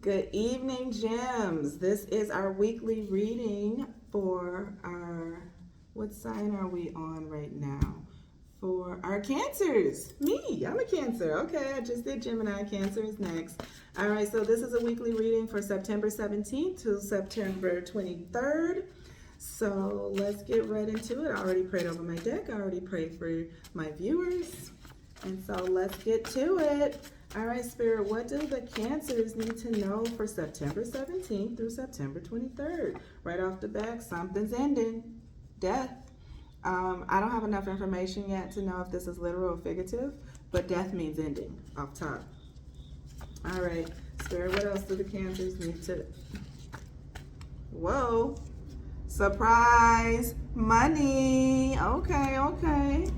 Good evening, gems. This is our weekly reading for what sign are we on right now? For our Cancers. Me, I'm a Cancer. Okay, I just did Gemini. Cancer is next. All right, so this is a weekly reading for September 17th to September 23rd. So let's get right into it. I already prayed over my deck. I already prayed for my viewers. And so let's get to it. All right, Spirit, what do the Cancers need to know for September 17th through September 23rd? Right off the back, something's ending. Death. I don't have enough information yet to know if this is literal or figurative, but death means ending off top. All right, Spirit, what else do the Cancers need to... Whoa. Surprise. Money. Okay, okay.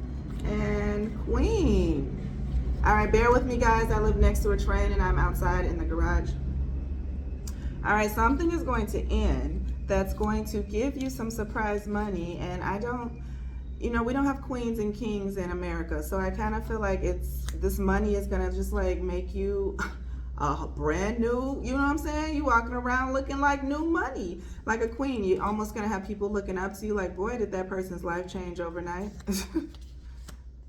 And Queen. All right, bear with me, guys. I live next to a train and I'm outside in the garage. All right, something is going to end that's going to give you some surprise money. And I don't, we don't have queens and kings in America. So I kind of feel like this money is going to just like make you a brand new, you know what I'm saying? You walking around looking like new money, like a queen. You're almost going to have people looking up to you like, boy, did that person's life change overnight?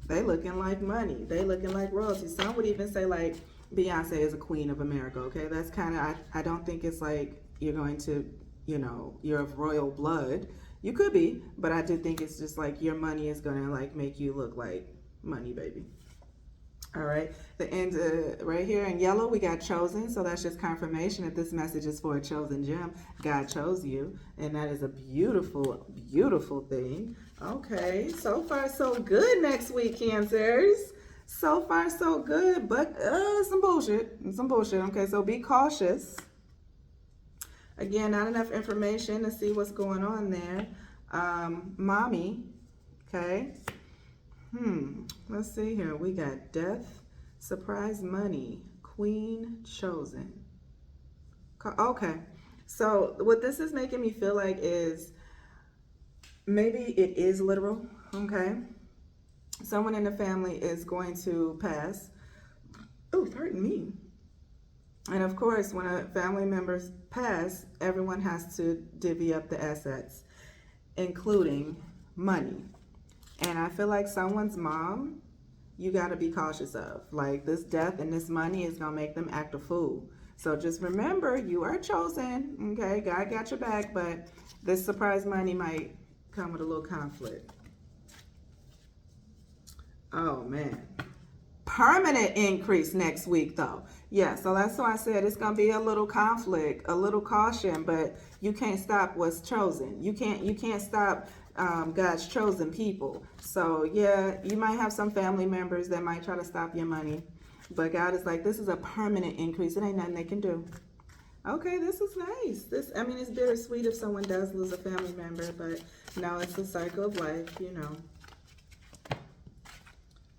They looking like money. They looking like royalty. Some would even say like Beyonce is a queen of America, okay? That's kind of, I don't think it's like you're going to, you're of royal blood. You could be, but I do think it's just like your money is going to like make you look like money, baby. All right, the end right here in yellow, we got chosen. So that's just confirmation that this message is for a chosen gem. God chose you, and that is a beautiful, beautiful thing. Okay, so far so good next week, Cancers. So far so good, but some bullshit. Okay, so be cautious. Again, not enough information to see what's going on there. Mommy, okay. Let's see here. We got death, surprise money, queen, chosen. Okay, so what this is making me feel like is maybe it is literal, okay? Someone in the family is going to pass. Oh, pardon me. And of course, when a family member pass, everyone has to divvy up the assets, including money. And I feel like someone's mom, you got to be cautious of. Like this death and this money is going to make them act a fool. So just remember, you are chosen, okay? God got your back, but this surprise money might come with a little conflict. Oh, man. Permanent increase next week, though. Yeah, so that's why I said it's going to be a little conflict, a little caution, but you can't stop what's chosen. You can't stop God's chosen people. So yeah, you might have some family members that might try to stop your money, but God is like, this is a permanent increase. It ain't nothing they can do. Okay, this is nice. It's bittersweet if someone does lose a family member, but no, it's a cycle of life,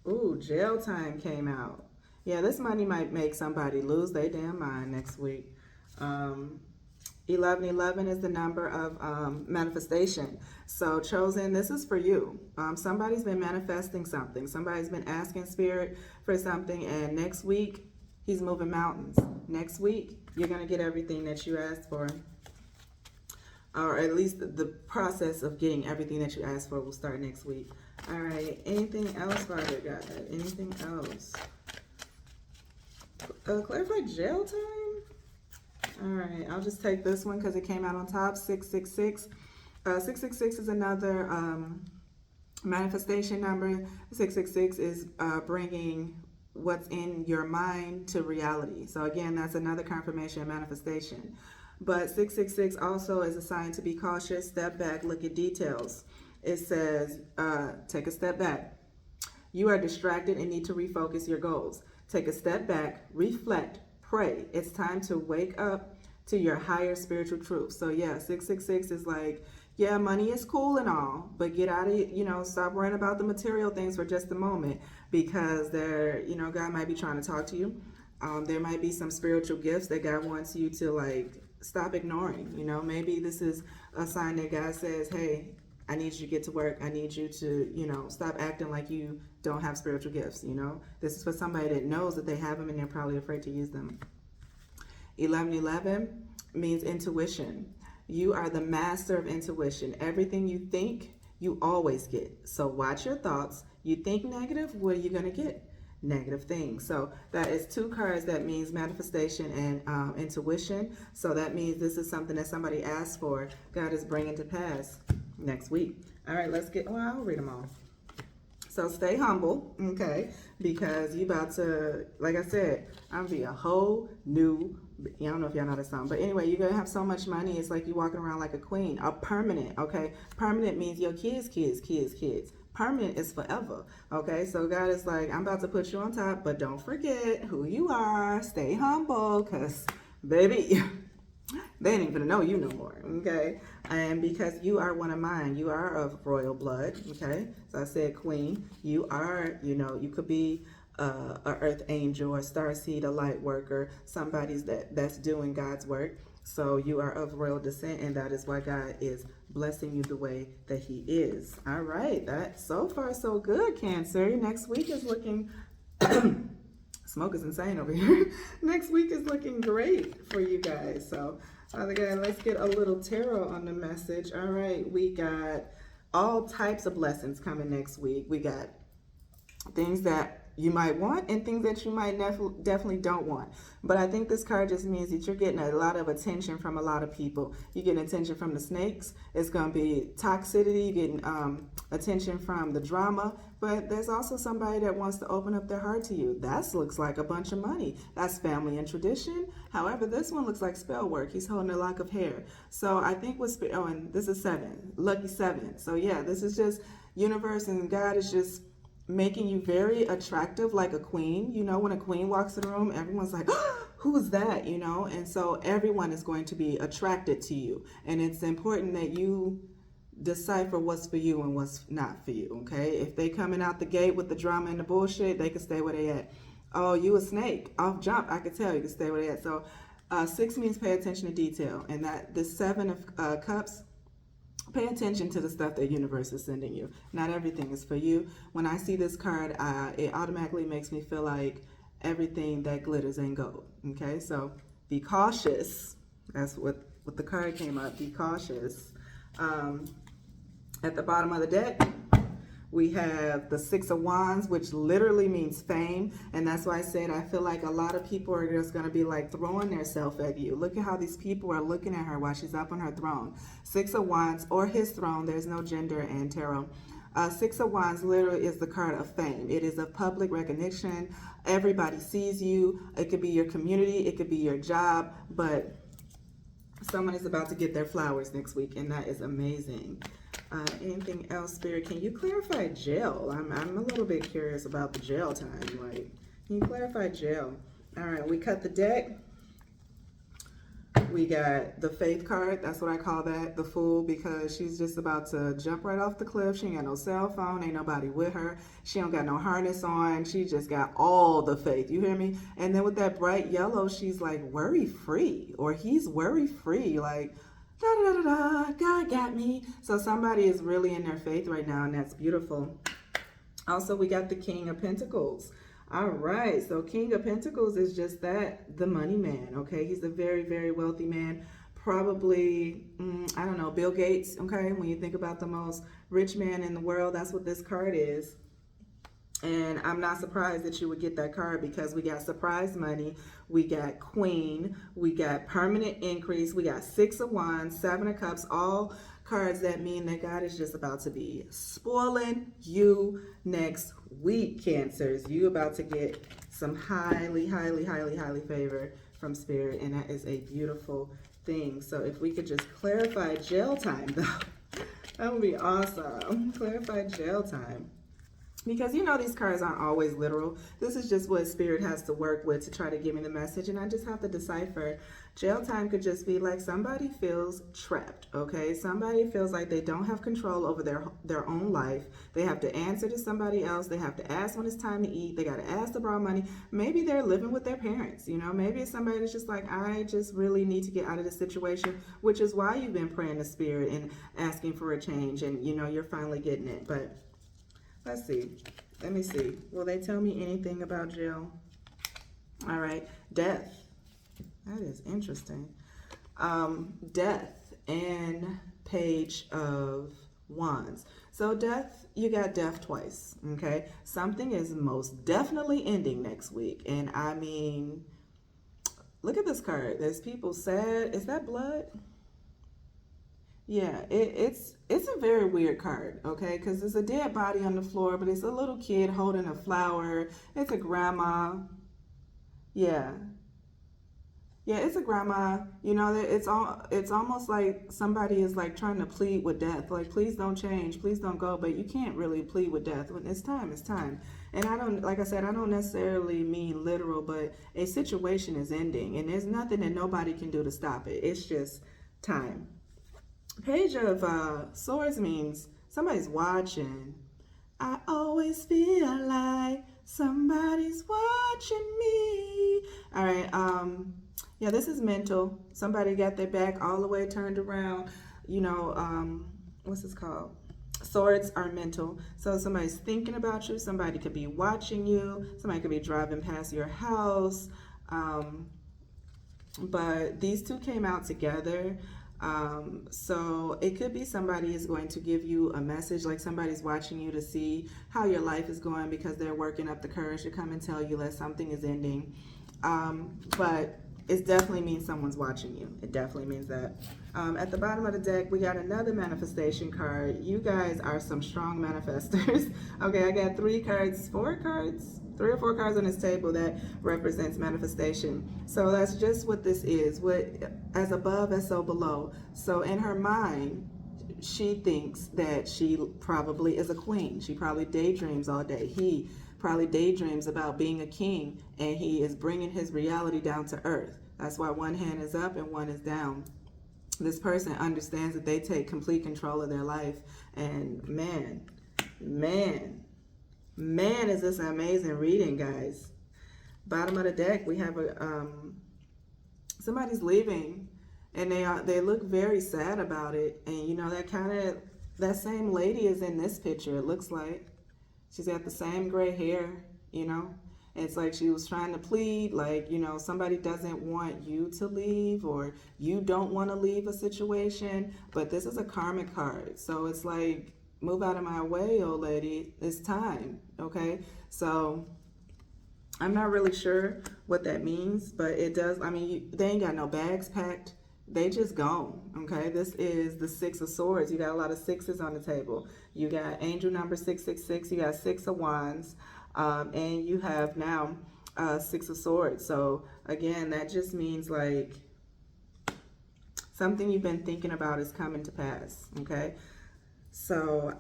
Ooh, jail time came out. Yeah, this money might make somebody lose their damn mind next week. 1111 is the number of manifestation. So chosen, this is for you. Somebody's been manifesting something. Somebody's been asking spirit for something, and next week he's moving mountains. Next week you're going to get everything that you asked for, or at least the process of getting everything that you asked for will start next week. All right, anything else, Father God? Anything else? Clarify jail time? All right, I'll just take this one because it came out on top. 666. 666 is another manifestation number. 666 is bringing what's in your mind to reality. So again, that's another confirmation of manifestation. But 666 also is a sign to be cautious, step back, look at details. It says, take a step back. You are distracted and need to refocus your goals. Take a step back, reflect, pray. It's time to wake up to your higher spiritual truth. So yeah, 666 is like, yeah, money is cool and all, but get out of, stop worrying about the material things for just a moment, because God might be trying to talk to you. There might be some spiritual gifts that God wants you to like stop ignoring. Maybe this is a sign that God says, hey, I need you to get to work. I need you to, stop acting like you don't have spiritual gifts, This is for somebody that knows that they have them and they're probably afraid to use them. 1111 means intuition. You are the master of intuition. Everything you think, you always get. So watch your thoughts. You think negative, what are you going to get? Negative things. So that is 2 cards. That means manifestation and intuition. So that means this is something that somebody asked for. God is bringing to pass next week. All right, let's get, well, I'll read them all. So stay humble, okay? Because you about to, like I said, I'm gonna be a whole new, I don't know if y'all know this song, but anyway, you're gonna have so much money, it's like you're walking around like a queen. A permanent, okay? Permanent means your kids. Permanent is forever, okay? So God is like, I'm about to put you on top, but don't forget who you are. Stay humble, because, baby, they ain't even gonna know you no more, okay? And because you are one of mine, you are of royal blood, okay? So I said queen. You are, you know, you could be a earth angel, a star seed, a light worker, somebody's that's doing God's work. So you are of royal descent, and that is why God is blessing you the way that he is. All right, that so far so good, Cancer. Next week is looking smoke is insane over here. Next week is looking great for you guys. So Father God, let's get a little tarot on the message. All right, we got all types of blessings coming next week. We got things that you might want and things that you might definitely don't want. But I think this card just means that you're getting a lot of attention from a lot of people. You're getting attention from the snakes. It's going to be toxicity. You're getting attention from the drama. But there's also somebody that wants to open up their heart to you. That looks like a bunch of money. That's family and tradition. However, this one looks like spell work. He's holding a lock of hair. So I think oh, and this is 7. Lucky 7. So yeah, this is just universe, and God is just making you very attractive, like a queen. You know, when a queen walks in the room, everyone's like, oh, who is that? You know, and so everyone is going to be attracted to you. And it's important that you decipher what's for you and what's not for you, okay? If they coming out the gate with the drama and the bullshit, they can stay where they at. Oh, you a snake, off jump, I could tell you can stay where they at. So 6 means pay attention to detail, and that the 7 of cups, pay attention to the stuff that universe is sending you. Not everything is for you. When I see this card, it automatically makes me feel like everything that glitters ain't gold. Okay, so be cautious. That's what the card came up. Be cautious. At the bottom of the deck, we have the 6 of Wands, which literally means fame. And that's why I said I feel like a lot of people are just going to be like throwing themselves at you. Look at how these people are looking at her while she's up on her throne. 6 of Wands, or his throne. There's no gender in tarot. 6 of Wands literally is the card of fame. It is of public recognition. Everybody sees you. It could be your community. It could be your job. But someone is about to get their flowers next week, and that is amazing. Anything else, Spirit? Can you clarify jail? I'm a little bit curious about the jail time. Like, can you clarify jail? All right, we cut the deck. We got the faith card. That's what I call that, the fool, because she's just about to jump right off the cliff. She ain't got no cell phone. Ain't nobody with her. She don't got no harness on. She just got all the faith. You hear me? And then with that bright yellow, she's like worry-free, or he's worry-free. Like, da da da da, God got me. So somebody is really in their faith right now, and that's beautiful. Also, we got the King of Pentacles. All right, so King of Pentacles is just that, the money man, okay? He's a very, very wealthy man. Probably, I don't know, Bill Gates, okay? When you think about the most rich man in the world, that's what this card is. And I'm not surprised that you would get that card, because we got surprise money, we got queen, we got permanent increase, we got 6 of Wands, 7 of Cups, all cards that mean that God is just about to be spoiling you next week, Cancers. You about to get some highly, highly, highly, highly favor from Spirit, and that is a beautiful thing. So if we could just clarify jail time, though, that would be awesome. Clarify jail time. Because you know these cards aren't always literal. This is just what Spirit has to work with to try to give me the message, and I just have to decipher. Jail time could just be like somebody feels trapped, okay? Somebody feels like they don't have control over their own life. They have to answer to somebody else. They have to ask when it's time to eat. They got to ask to borrow money. Maybe they're living with their parents, you know? Maybe it's somebody that's just like, I just really need to get out of this situation, which is why you've been praying to Spirit and asking for a change, and you know you're finally getting it. But let's see. Let me see. Will they tell me anything about jail? All right. Death. That is interesting. Death and Page of Wands. So death, you got death twice, okay? Something is most definitely ending next week. And I mean, look at this card. There's people sad. Is that blood? Yeah, it's a very weird card, okay? Because there's a dead body on the floor, but it's a little kid holding a flower. It's a grandma. Yeah. Yeah, it's a grandma. You know, it's almost like somebody is like trying to plead with death. Like, please don't change, please don't go. But you can't really plead with death. When it's time, it's time. And I don't, like I said, I don't necessarily mean literal, but a situation is ending, and there's nothing that nobody can do to stop it. It's just time. Page of Swords means somebody's watching. I always feel like somebody's watching me. All right. Yeah, this is mental. Somebody got their back all the way turned around. You know, what's this called? Swords are mental. So somebody's thinking about you. Somebody could be watching you. Somebody could be driving past your house. But these two came out together. So it could be somebody is going to give you a message, like somebody's watching you to see how your life is going because they're working up the courage to come and tell you that something is ending. But it definitely means someone's watching you. It definitely means that. At the bottom of the deck, we got another manifestation card. You guys are some strong manifestors. Okay, I got 3 or 4 cards on this table that represents manifestation. So that's just what this is. What as above, as so below. So in her mind, she thinks that she probably is a queen. She probably daydreams all day. He probably daydreams about being a king, and he is bringing his reality down to earth. That's why one hand is up and one is down. This person understands that they take complete control of their life, and man, is this an amazing reading, guys. Bottom of the deck, we have a somebody's leaving, and they look very sad about it. And you know, that same lady is in this picture. It looks like she's got the same gray hair, you know. It's like she was trying to plead, like, you know, somebody doesn't want you to leave, or you don't want to leave a situation. But this is a karmic card, so it's like, move out of my way, old lady. It's time, okay? So I'm not really sure what that means, but it does. I mean, they ain't got no bags packed. They just gone, okay? This is the 6 of Swords. You got a lot of 6s on the table. You got angel number 666. You got 6 of Wands. And you have now 6 of Swords. So again, that just means like something you've been thinking about is coming to pass, okay? So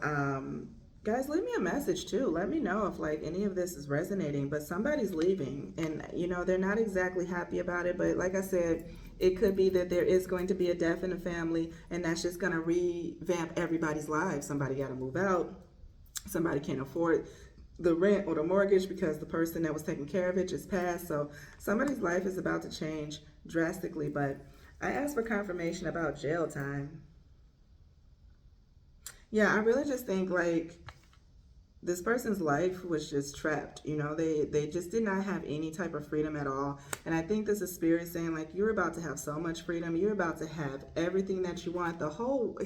guys, leave me a message too. Let me know if like any of this is resonating. But somebody's leaving, and you know, they're not exactly happy about it, but like I said, it could be that there is going to be a death in the family, and that's just going to revamp everybody's lives. Somebody got to move out. Somebody can't afford the rent or the mortgage because the person that was taking care of it just passed. So somebody's life is about to change drastically. But I asked for confirmation about jail time. Yeah, I really just think like this person's life was just trapped. You know, they just did not have any type of freedom at all. And I think this is spirit saying like, you're about to have so much freedom. You're about to have everything that you want.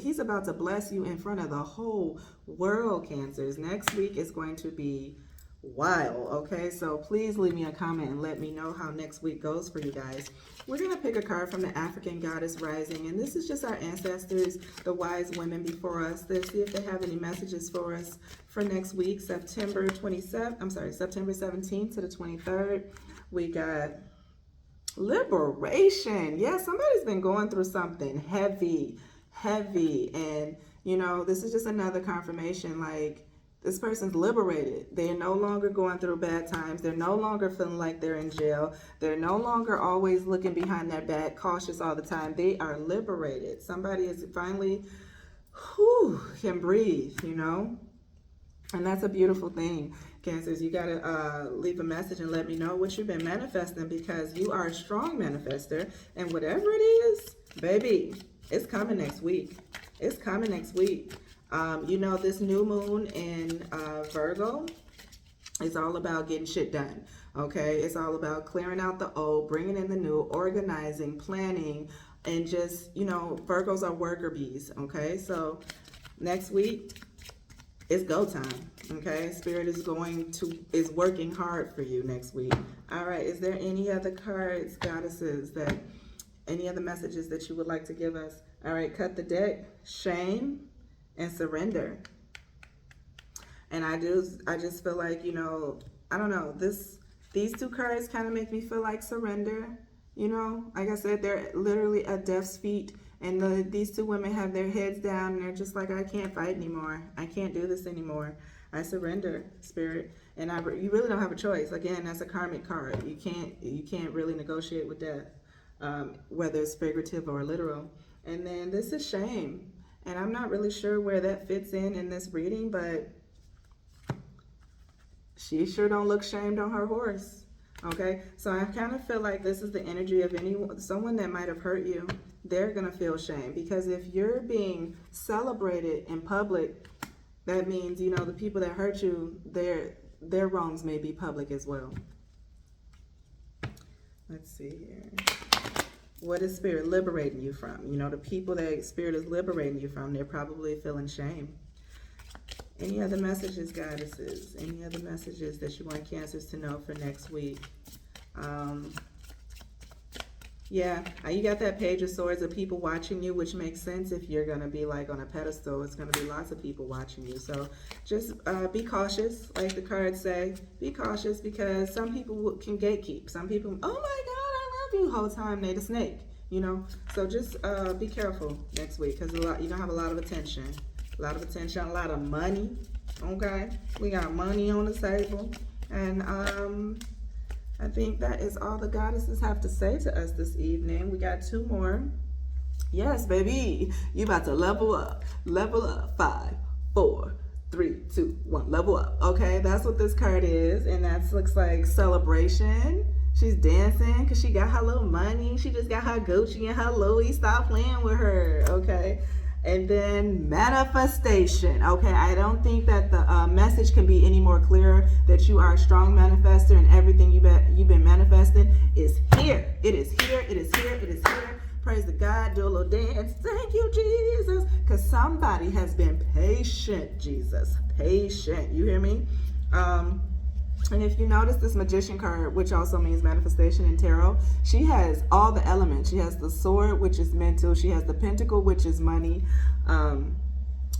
He's about to bless you in front of the whole world, Cancers. Next week is going to be wild, okay? So please leave me a comment and let me know how next week goes for you guys. We're going to pick a card from the African Goddess Rising, and this is just our ancestors, the wise women before us. Let's see if they have any messages for us for next week, September 17th to the 23rd. We got liberation. Yeah, somebody's been going through something heavy, and you know, this is just another confirmation like this person's liberated. They're no longer going through bad times. They're no longer feeling like they're in jail. They're no longer always looking behind their back, cautious all the time. They are liberated. Somebody is finally, can breathe, you know? And that's a beautiful thing, Cancers. You got to leave a message and let me know what you've been manifesting, because you are a strong manifester. And whatever it is, baby, it's coming next week. It's coming next week. You know, this new moon in Virgo is all about getting shit done. Okay, it's all about clearing out the old, bringing in the new, organizing, planning, and just, Virgos are worker bees. Okay, so next week it's go time. Okay, Spirit is working hard for you next week. All right, is there any other cards, goddesses, any other messages that you would like to give us? All right, cut the deck. Shame and surrender. And I just feel like, I don't know, these two cards kind of make me feel like surrender. Like I said, they're literally at death's feet, and these two women have their heads down, and they're just like, I can't fight anymore. I can't do this anymore. I surrender, Spirit. And you really don't have a choice. Again, that's a karmic card. You can't really negotiate with death, whether it's figurative or literal. And then this is shame, and I'm not really sure where that fits in this reading, but she sure don't look shamed on her horse. Okay, so I kind of feel like this is the energy of someone that might have hurt you. They're gonna feel shame, because if you're being celebrated in public, that means the people that hurt you, their wrongs may be public as well. Let's see here. What is Spirit liberating you from? The people that Spirit is liberating you from, they're probably feeling shame. Any other messages, goddesses? Any other messages that you want Cancers to know for next week? Yeah, you got that Page of Swords of people watching you, which makes sense if you're going to be like on a pedestal. It's going to be lots of people watching you. So just be cautious, like the cards say. Be cautious, because some people can gatekeep. Some people, oh my God, I love you, whole time they the snake, So just be careful next week, because you're going to have a lot of attention. A lot of attention, a lot of money. Okay, we got money on the table, and I think that is all the goddesses have to say to us this evening. We got two more. Yes, baby, you about to level up. 5, 4, 3, 2, 1. Level up. Okay, that's what this card is, and that looks like celebration. She's dancing because she got her little money. She just got her Gucci and her Louis. Stop playing with her. Okay. And then manifestation. Okay, I don't think that the message can be any more clearer, that you are a strong manifester, and everything you've been manifesting is here. It is here. It is here. It is here. Praise the God. Do a little dance. Thank you, Jesus. Because somebody has been patient, Jesus. Patient. You hear me? And if you notice this Magician card, which also means manifestation in tarot, she has all the elements. She has the sword, which is mental. She has the pentacle, which is money.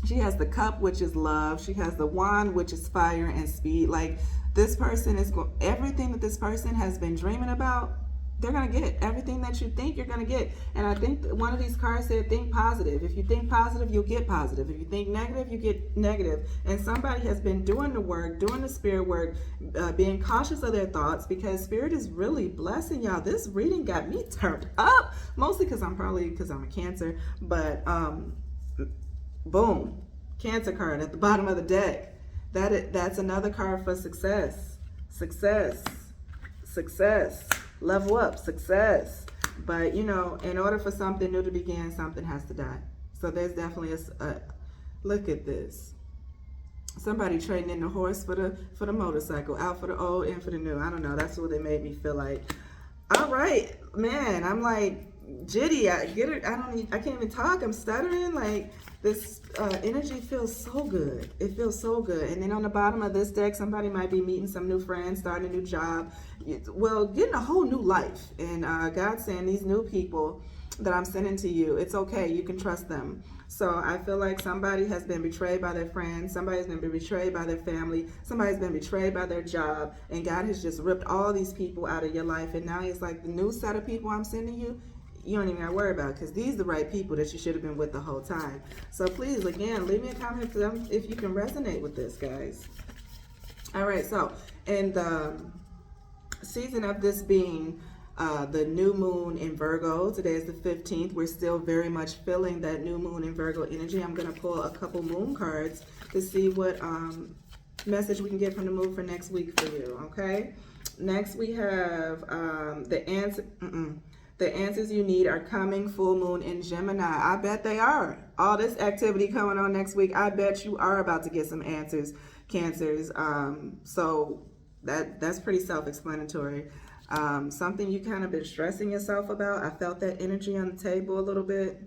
She has the cup, which is love. She has the wand, which is fire and speed. Like, this person is everything that this person has been dreaming about, they're going to get. Everything that you think, you're going to get. And I think one of these cards said, think positive. If you think positive, you'll get positive. If you think negative, you get negative. And somebody has been doing the work, doing the spirit work, being cautious of their thoughts, because Spirit is really blessing y'all. This reading got me turned up, mostly because I'm a Cancer. But boom, Cancer card at the bottom of the deck. That's another card for success. Success. Level up, success. But in order for something new to begin, something has to die. So there's definitely a look at this. Somebody trading in the horse for the motorcycle, out for the old, in for the new. I don't know. That's what they made me feel like. All right, man. I'm like jitty. I get it. I can't even talk. I'm stuttering. Like, this energy feels so good. It feels so good. And then on the bottom of this deck, somebody might be meeting some new friends, starting a new job. Well, getting a whole new life. And God's saying, these new people that I'm sending to you, it's okay. You can trust them. So I feel like somebody has been betrayed by their friends. Somebody's been betrayed by their family. Somebody's been betrayed by their job. And God has just ripped all these people out of your life. And now it's like, the new set of people I'm sending you, you don't even got to worry about, because these are the right people that you should have been with the whole time. So please, again, leave me a comment if you can resonate with this, guys. All right, so in the season of this being the new moon in Virgo, today is the 15th. We're still very much feeling that new moon in Virgo energy. I'm going to pull a couple moon cards to see what message we can get from the moon for next week for you, okay? Next, we have the answer. The answers you need are coming. Full moon in Gemini. I bet they are. All this activity coming on next week, I bet you are about to get some answers, Cancers. So That's pretty self-explanatory. Something you kind of been stressing yourself about. I felt that energy on the table a little bit.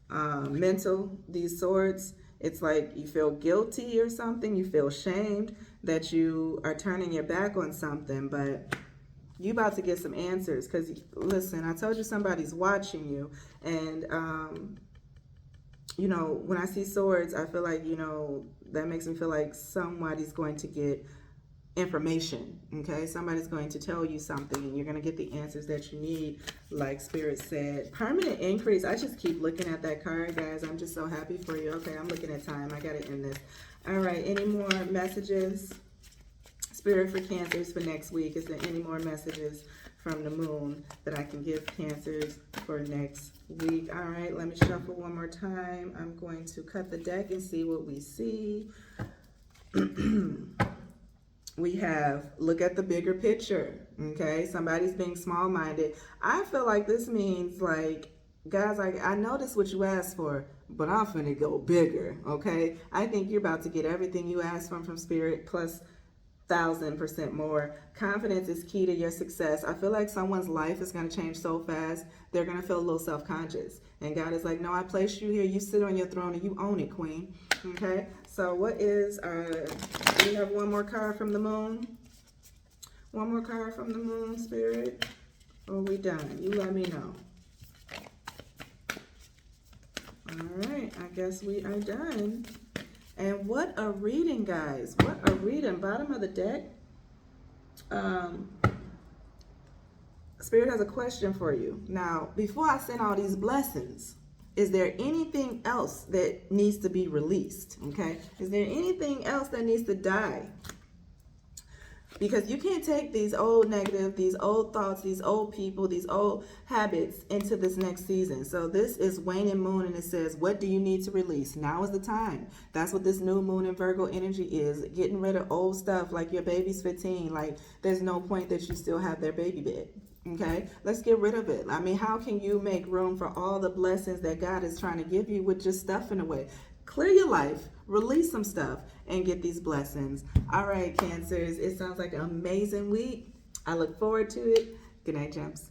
Mental, these swords, it's like you feel guilty or something. You feel shamed that you are turning your back on something, but you about to get some answers. Because listen, I told you somebody's watching you. And you know, when I see swords, I feel like, you know, that makes me feel like somebody's going to get information. Okay, somebody's going to tell you something and you're going to get the answers that you need, like Spirit said. Permanent increase. I just keep looking at that card, guys. I'm just so happy for you. Okay, I'm looking at time. I gotta end this. All right, any more messages, Spirit, for Cancers for next week? Is there any more messages from the moon that I can give Cancers for next week? All right, let me shuffle one more time. I'm going to cut the deck and see what we see. We have, look at the bigger picture, okay? Somebody's being small-minded. I feel like this means, like, guys, I know this is what you asked for, but I'm finna go bigger, okay? I think you're about to get everything you asked from Spirit, plus 1,000% more. Confidence is key to your success. I feel like someone's life is going to change so fast, they're going to feel a little self-conscious. And God is like, no, I placed you here. You sit on your throne and you own it, Queen. Okay? So what is, we have one more card from the moon. One more card from the moon, Spirit. Or are we done? You let me know. All right. I guess we are done. And what a reading, guys. What a reading. Bottom of the deck. Spirit has a question for you. Now, before I send all these blessings, is there anything else that needs to be released? Okay? Is there anything else that needs to die? Because you can't take these old negative, these old thoughts, these old people, these old habits into this next season. So this is waning moon, and it says, what do you need to release? Now is the time. That's what this new moon in Virgo energy is. Getting rid of old stuff, like your baby's 15. Like, there's no point that you still have their baby bed. Okay, let's get rid of it. I mean, how can you make room for all the blessings that God is trying to give you with just stuffing away? Clear your life, release some stuff, and get these blessings. All right, Cancers, it sounds like an amazing week. I look forward to it. Good night, Gems.